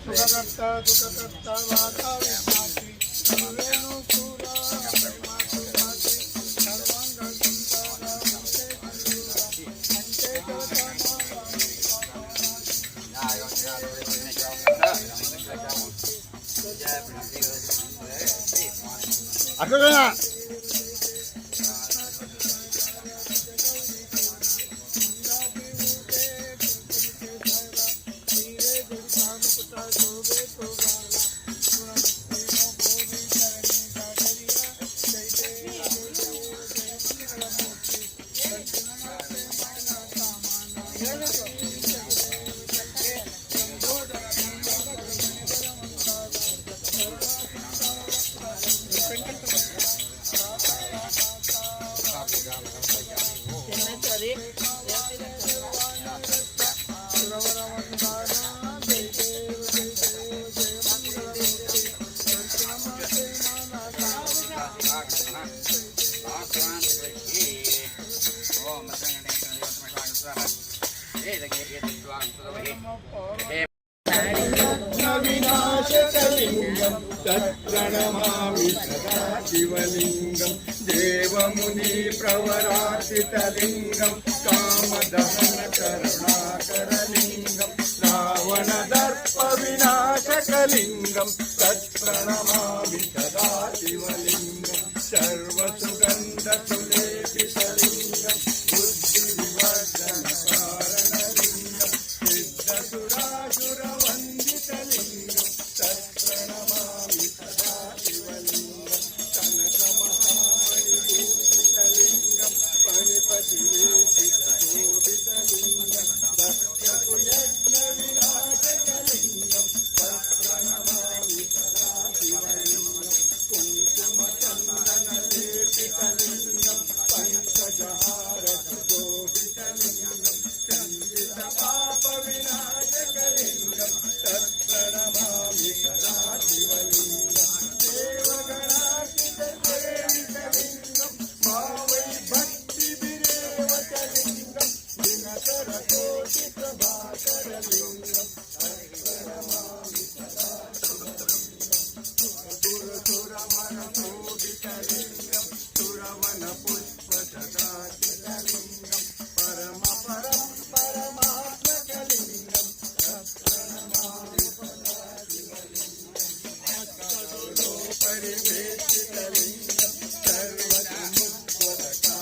ಸುಖಕರ್ತ ದುಃಖಕರ್ತ ವಾದ ವಿನಾಶಿ ಸರ್ವೇಣು ಪೂರ ಮಾತುಮಾತಿ ಸರ್ವಾಂಗ ಸಂಸಾರ ಅಂತೆ ಅಕ್ಕನ विनाशकलिंगं तत्प्रणमामि सदा शिवलिंगं देवमुनि प्रवरासितलिंगं कामदहन करुणाकरलिंगं रावणदर्प विनाशकलिंगं तत्प्रणमामि सदा शिवलिंगं सर्वसुगन्धसुलेपितलिंगं बुद्धिविवर्धनकारणलिंगं सिद्धसुरासुरवन्दितलिंगं तत्प्रणमामि सदा शिवलिंगं कनकमहामणिभूषितलिंगं फणिपतिवेशितशोभितलिंगं भक्त्यतु यज्ञविनाशकलिंगं तत्प्रणमामि सदा शिवलिंगं कुङ्कुमचन्दनलेपितलिंगं पङ्कजहारशोभितलिंगं चन्दितपापविनाशकलिंगं तत्प्रणमामि सदा शिवलिंगं देवगणार्चितसेवितलिंगं भावै भक्तिभिरेवचलिंगं दिनकरतोषिप्रभाकरलिंगं तत्प्रणमामि सदा सुरसुरवरशोभितलिंगं सुरवनपुष्पसदाचितलिंगं परमात्मकलिंगं तत्प्रणमामि सदा परिवेशितलिंगं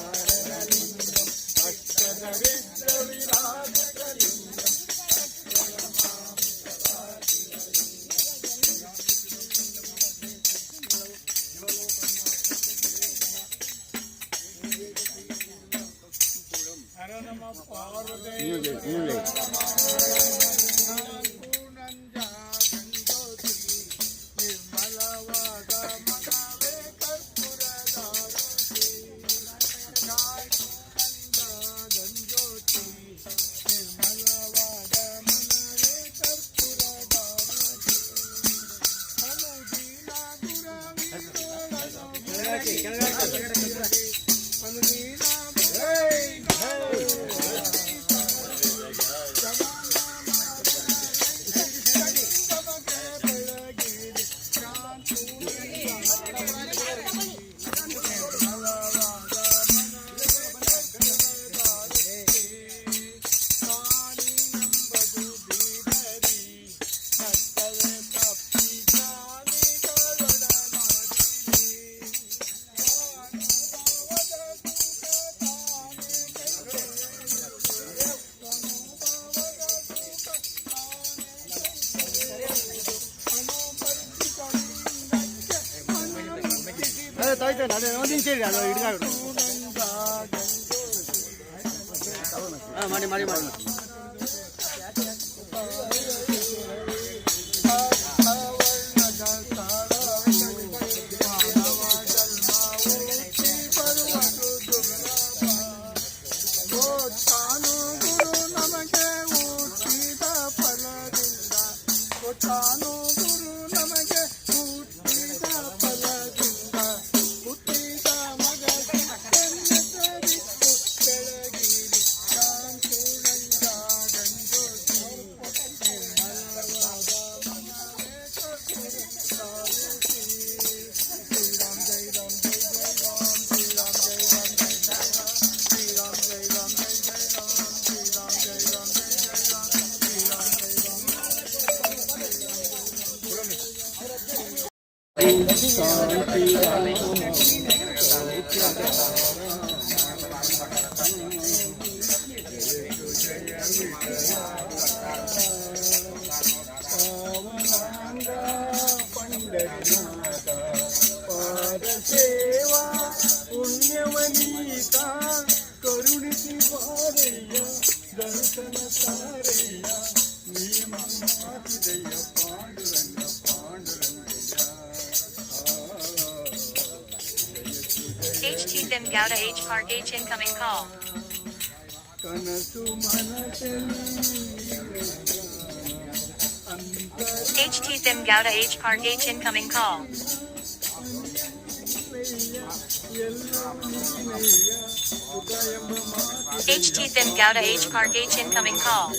सर्वसमुद्वरकारणलिंगं अष्टदरिद्रविनाशकलिंगं हर नमः पार्वती ನಿರ್ಮಲವಾದ ಮನವೇ ಕರ್ಪೂರದಾರತಿ ಜ್ಯೋತಿ ನಿರ್ಮಲವಾದ ಮನವೇ ಕರ್ಪೂರದಾರತಿ ಅನುದೀನ ಅನುದೀನ ತಾಯ್ತ ಒಂದಿನ ಸೇರಿ ಅದು ಹಿಡಿದಾಗು ಮಾಡಿ ಮಾಡಿ ಮಾಡಿ ತಾನು ಗುರು ನಮಗೆ ಹುಟ್ಟಿದ ಫಲದಿಂದ ಹುಟ್ಟಿದ ಮಗ ಸರಿ ಬೆಳಗಿರಿ ಶಾಂತುರಂಗ पावनांगा पंढरीनाथ पादसेवा पुण्यवनीता करुणिती वारय्या दर्शन सारय्या नियमातिदय Pandurang पांडुरंगया HT Them Gouda H Park H incoming call. Kanasu मनसली HT Them Gouda H Park H incoming call. HT Them Gouda H Park H incoming call.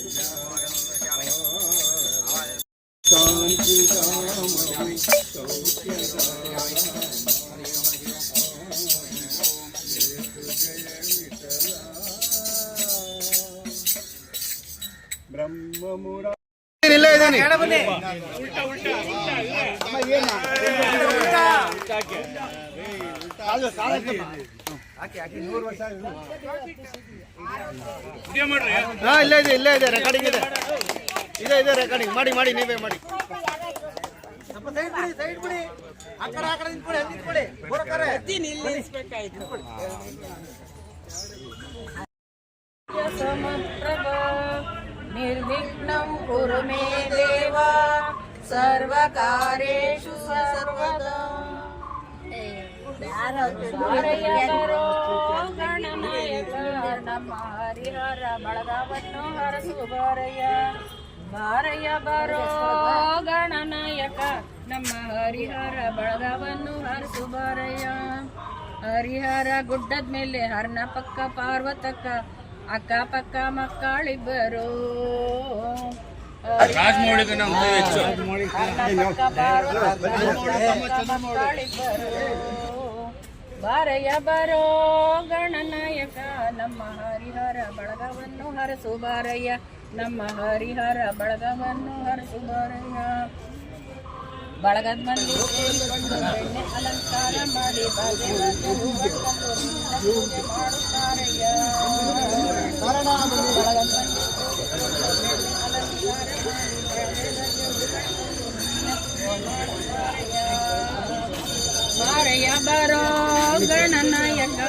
ಬ್ರಹ್ಮಮುರ ಇಲ್ಲೇ ಇದ್ದಾನೆ ಹಾ ಇಲ್ಲೇ ಇದೆ ರೆಕಾರ್ಡಿಂಗ್ ಇದೆ ರೆಕಾರ್ಡಿಂಗ್ ಮಾಡಿ ನೀವೇ ಮಾಡಿ निर्विघ्नं कुरु मे देव सर्वकार्येषु सर्वदा ಬಾರಯ್ಯರೋ ಗಣನಾಯಕ ನಮ್ಮ ಹರಿಹರ ಬಳಗವನ್ನು ಹರಸು ಬಾರಯ್ಯ ಬರೋ ಗಣನಾಯಕ ನಮ್ಮ ಹರಿಹರ ಬಳಗವನ್ನು ಹರಸು ಬಾರಯ್ಯ ಹರಿಹರ ಗುಡ್ಡದ ಮೇಲೆ ಹರ್ನ ಪಕ್ಕ ಪಾರ್ವತಕ್ಕ ಅಕ್ಕ ಪಕ್ಕ ಮಕ್ಕಳಿಬ್ಬರು ಬಾರಯ್ಯ ಬರೋ ಗಣನಾಯಕ ನಮ್ಮ ಹರಿಹರ ಬಳಗವನ್ನು ಹರಸು ಬಾರಯ್ಯ ನಮ್ಮ ಹರಿಹರ ಬಳಗವನ್ನು ಹರಸು ಬಾರಯ್ಯ ಬಳಗದ ಮಂದಿ ಸೇರಿಕೊಂಡು ಬೆಣ್ಣೆ ಅಲಂಕಾರ ಮಾಡಿ ಬಾಜೆ ಪೂಜೆ ಮಾಡುತ್ತಾರಯ್ಯ ಬಳಗದ ಮಂದಿ ಅಲಂಕಾರ ಮಾಡಿ ಬಾರಯ್ಯ ಬರೋ ಗಣನಾಯಕ